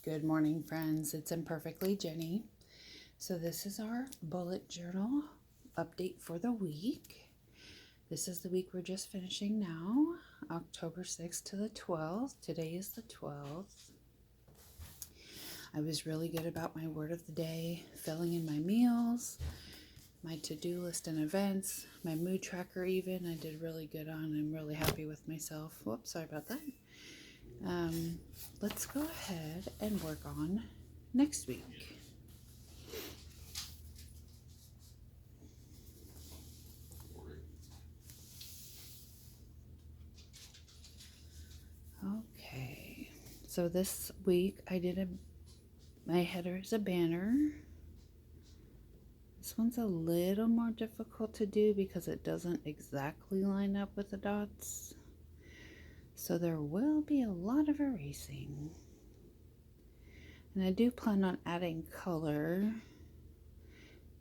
Good morning, friends. It's Imperfectly Jenny. So this is our bullet journal update for the week. This is the week we're just finishing now, October 6th to the 12th. Today is the 12th. I was really good about my word of the day, filling in my meals, my to-do list and events, my mood tracker even. I did really good on. I'm really happy with myself. Whoops, sorry about that. Let's go ahead and work on next week. Okay, so this week I did my header is a banner. This one's a little more difficult to do because it doesn't exactly line up with the dots. So there will be a lot of erasing. And I do plan on adding color,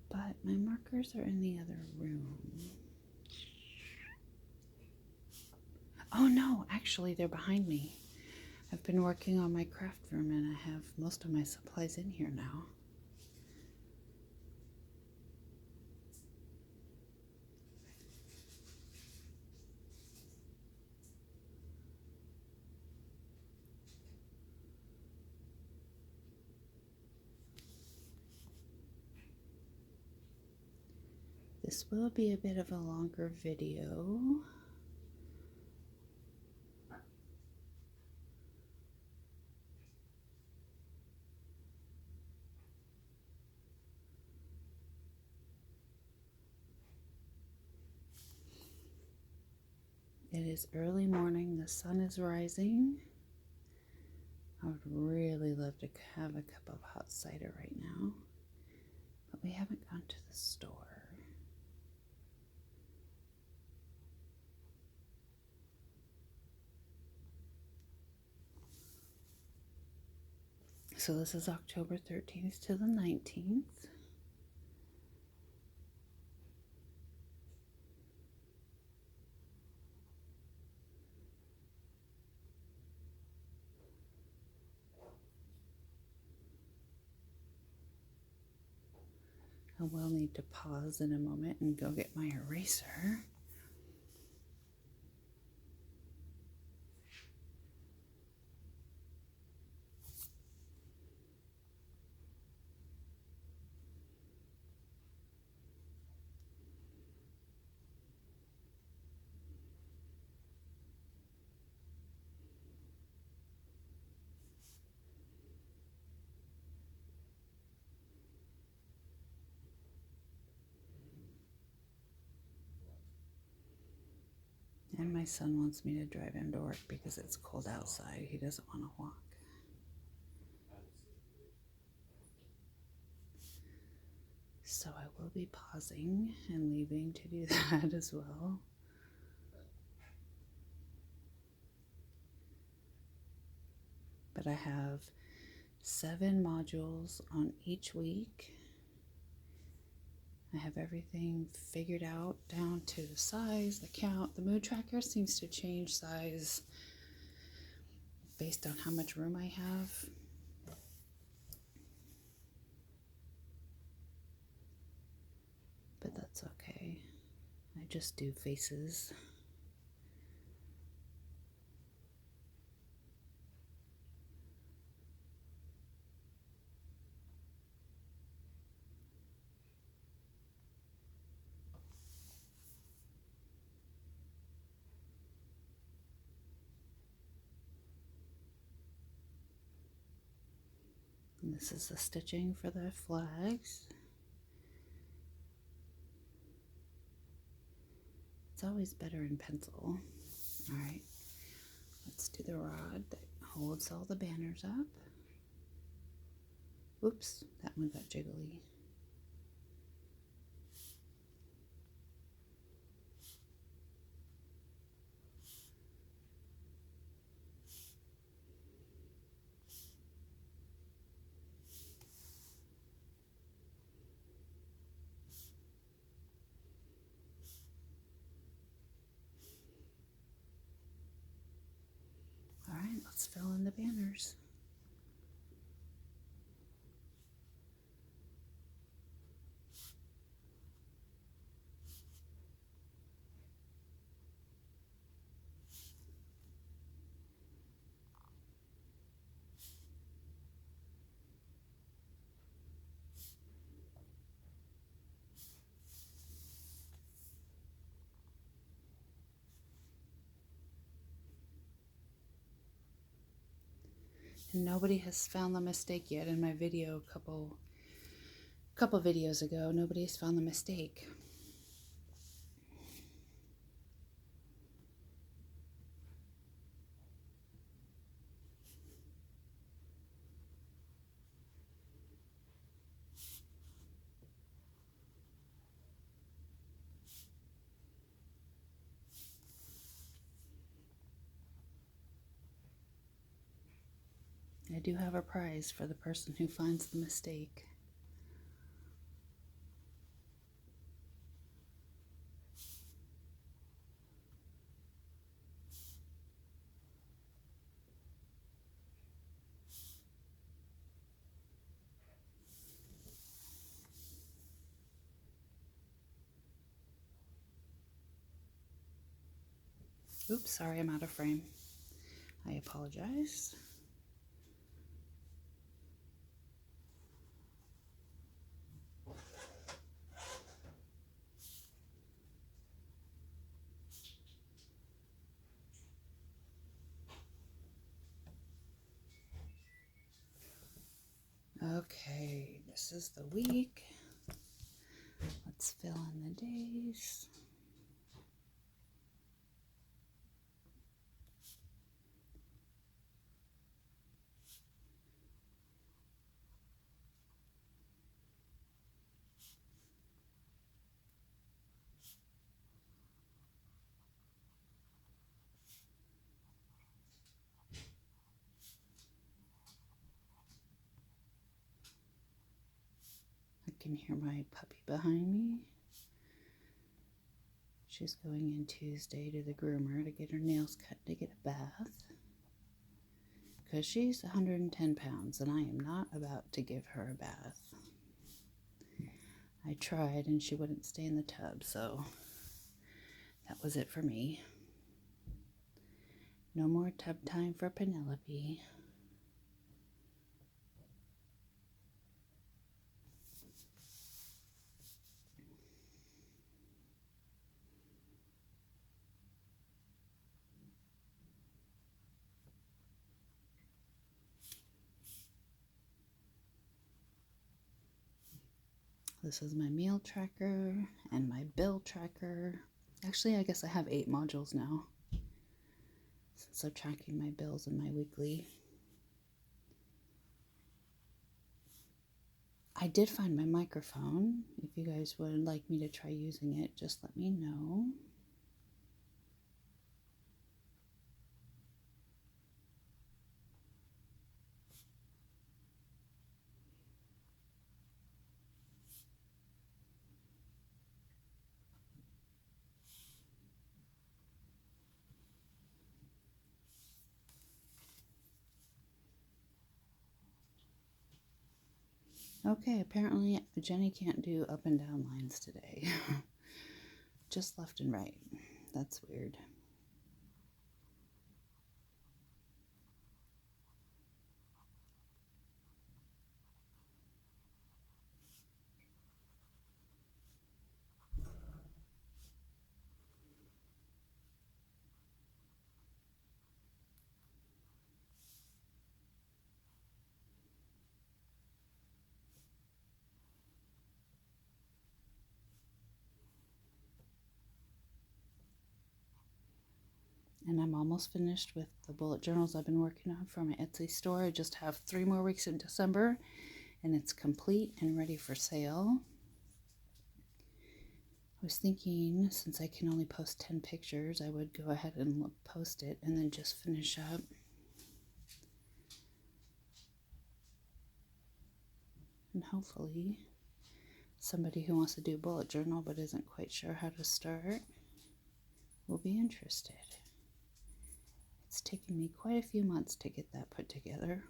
but my markers are in the other room. Oh no, actually they're behind me. I've been working on my craft room and I have most of my supplies in here now. This will be a bit of a longer video. It is early morning, the sun is rising. I would really love to have a cup of hot cider right now, but we haven't gone to the store. So this is October 13th to the 19th. I will need to pause in a moment and go get my eraser. And my son wants me to drive him to work because it's cold outside. He doesn't want to walk. So I will be pausing and leaving to do that as well. But I have 7 modules on each week. I have everything figured out down to the size, the count. The mood tracker seems to change size based on how much room I have. But that's okay. I just do faces. And this is the stitching for the flags. It's always better in pencil. All right, let's do the rod that holds all the banners up. Oops, that one got jiggly. All right, let's fill in the banners. And nobody has found the mistake yet. In my video a couple videos ago, nobody's found the mistake. I do have a prize for the person who finds the mistake. Oops, sorry, I'm out of frame. I apologize. Okay, this is the week. Let's fill in the days. I can hear my puppy behind me. She's going in Tuesday to the groomer to get her nails cut, to get a bath. Because she's 110 pounds and I am not about to give her a bath. I tried and she wouldn't stay in the tub, so that was it for me. No more tub time for Penelope. This is my meal tracker and my bill tracker. Actually, I guess I have 8 modules now, since I'm tracking my bills and my weekly. I did find my microphone. If you guys would like me to try using it, just let me know. Okay, apparently Jenny can't do up and down lines today. Just left and right. That's weird. And I'm almost finished with the bullet journals I've been working on for my Etsy store. I just have 3 more weeks in December, and it's complete and ready for sale. I was thinking, since I can only post 10 pictures, I would go ahead and post it and then just finish up. And hopefully somebody who wants to do a bullet journal but isn't quite sure how to start will be interested. It's taken me quite a few months to get that put together.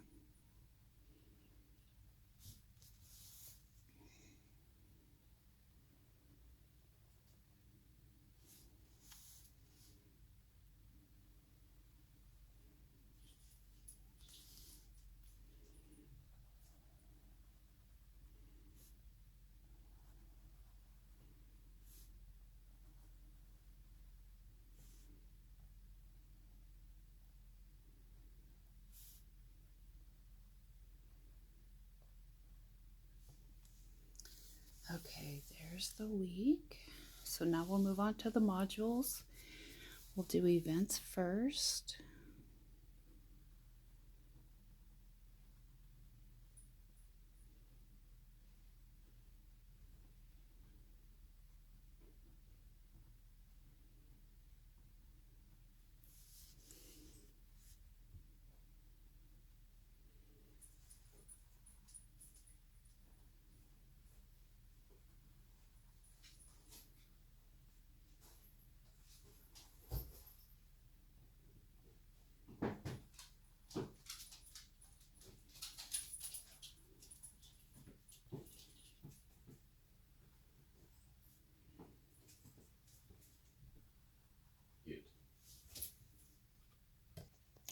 there's the week. So now we'll move on to the modules. We'll do events first.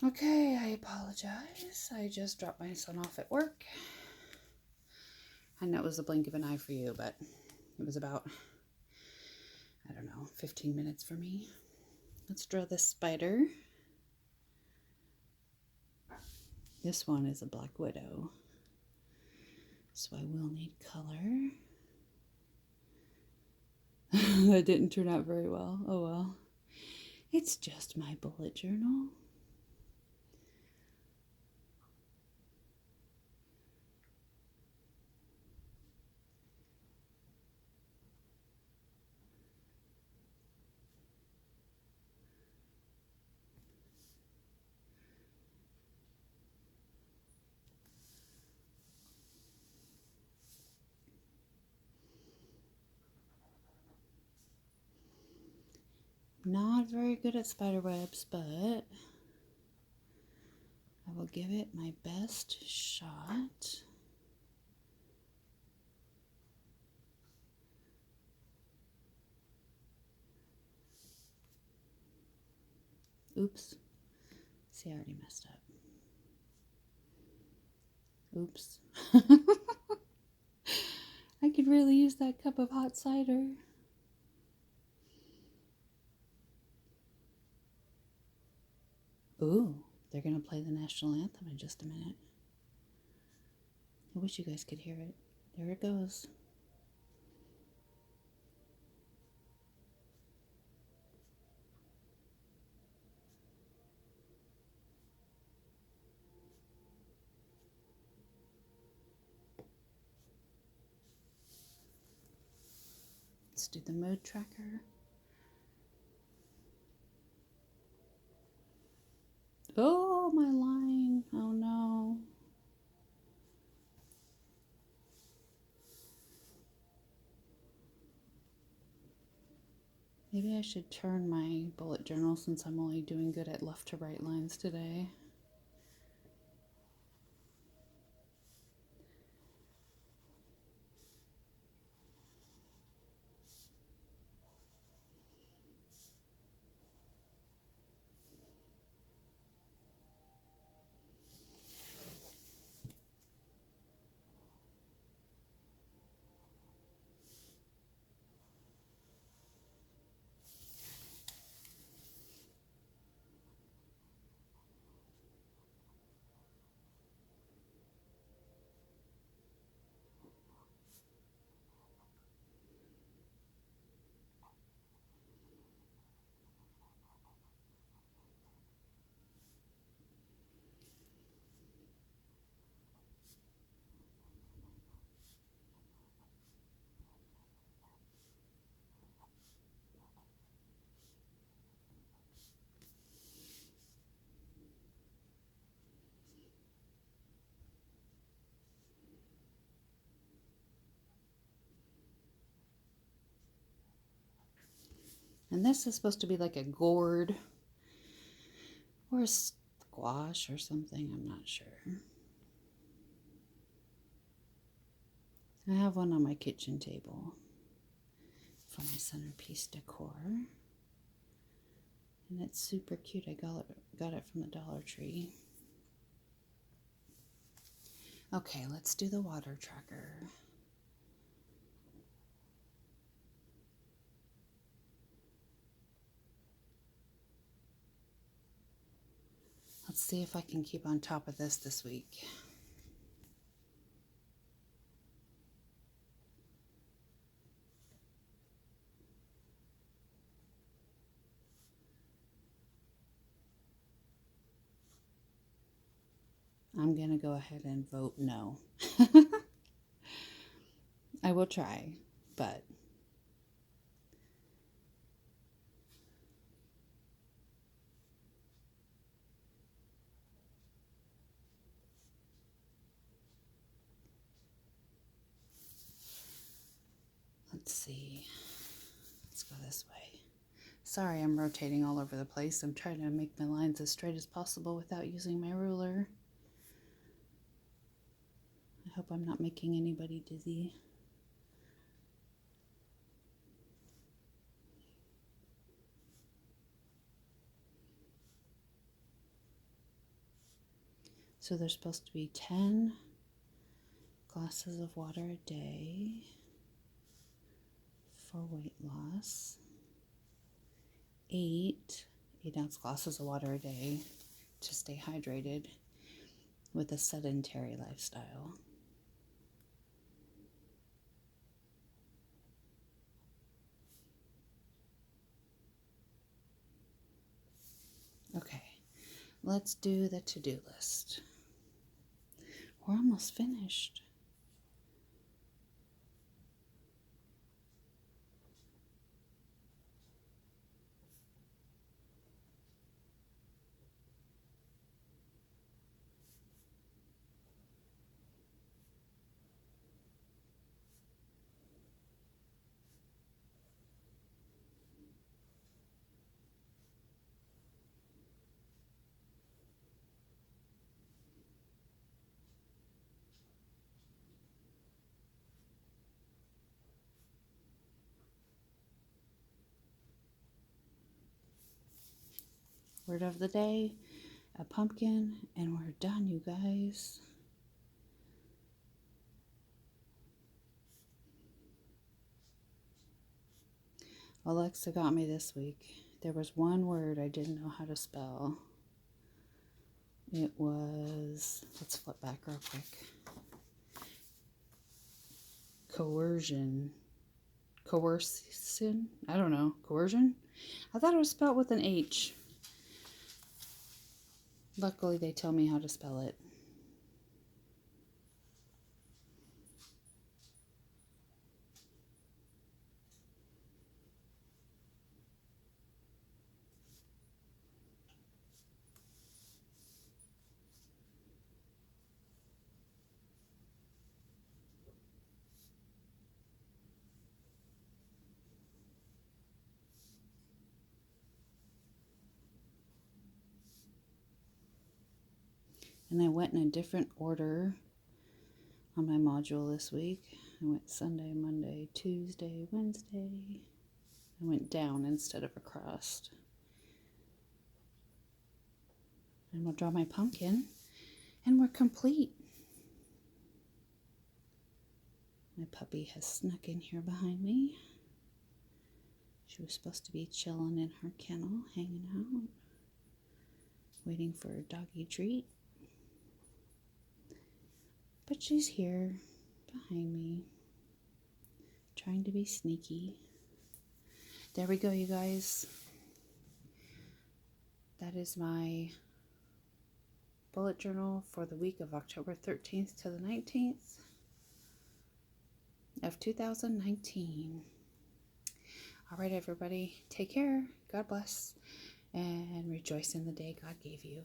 Okay, I apologize. I just dropped my son off at work. I know it was a blink of an eye for you, but it was about, I don't know, 15 minutes for me. Let's draw this spider. This one is a black widow, so I will need color. That didn't turn out very well. Oh well. It's just my bullet journal. Not very good at spider webs, but I will give it my best shot. Oops. See, I already messed up. Oops. I could really use that cup of hot cider. Ooh, they're going to play the national anthem in just a minute. I wish you guys could hear it. There it goes. Let's do the mood tracker. Oh, my line. Oh no. Maybe I should turn my bullet journal since I'm only doing good at left to right lines today. And this is supposed to be like a gourd or a squash or something. I'm not sure. I have one on my kitchen table for my centerpiece decor. And it's super cute. I got it from the Dollar Tree. Okay, let's do the water tracker. Let's see if I can keep on top of this week. I'm going to go ahead and vote no. I will try, but let's see. Let's go this way. Sorry, I'm rotating all over the place. I'm trying to make my lines as straight as possible without using my ruler. I hope I'm not making anybody dizzy. So there's supposed to be 10 glasses of water a day for weight loss. 8-ounce glasses of water a day to stay hydrated with a sedentary lifestyle. Okay, let's do the to-do list. We're almost finished. Word of the day, a pumpkin, and we're done, you guys. Alexa got me this week. There was one word I didn't know how to spell. It was, let's flip back real quick. Coercion. Coercion? I don't know. Coercion? I thought it was spelled with an H. Luckily, they tell me how to spell it. And I went in a different order on my module this week. I went Sunday, Monday, Tuesday, Wednesday. I went down instead of across. And we'll draw my pumpkin, and we're complete. My puppy has snuck in here behind me. She was supposed to be chilling in her kennel, hanging out, waiting for a doggy treat. But she's here behind me, trying to be sneaky. There we go, you guys. That is my bullet journal for the week of October 13th to the 19th of 2019. All right, everybody, take care. God bless, and rejoice in the day God gave you.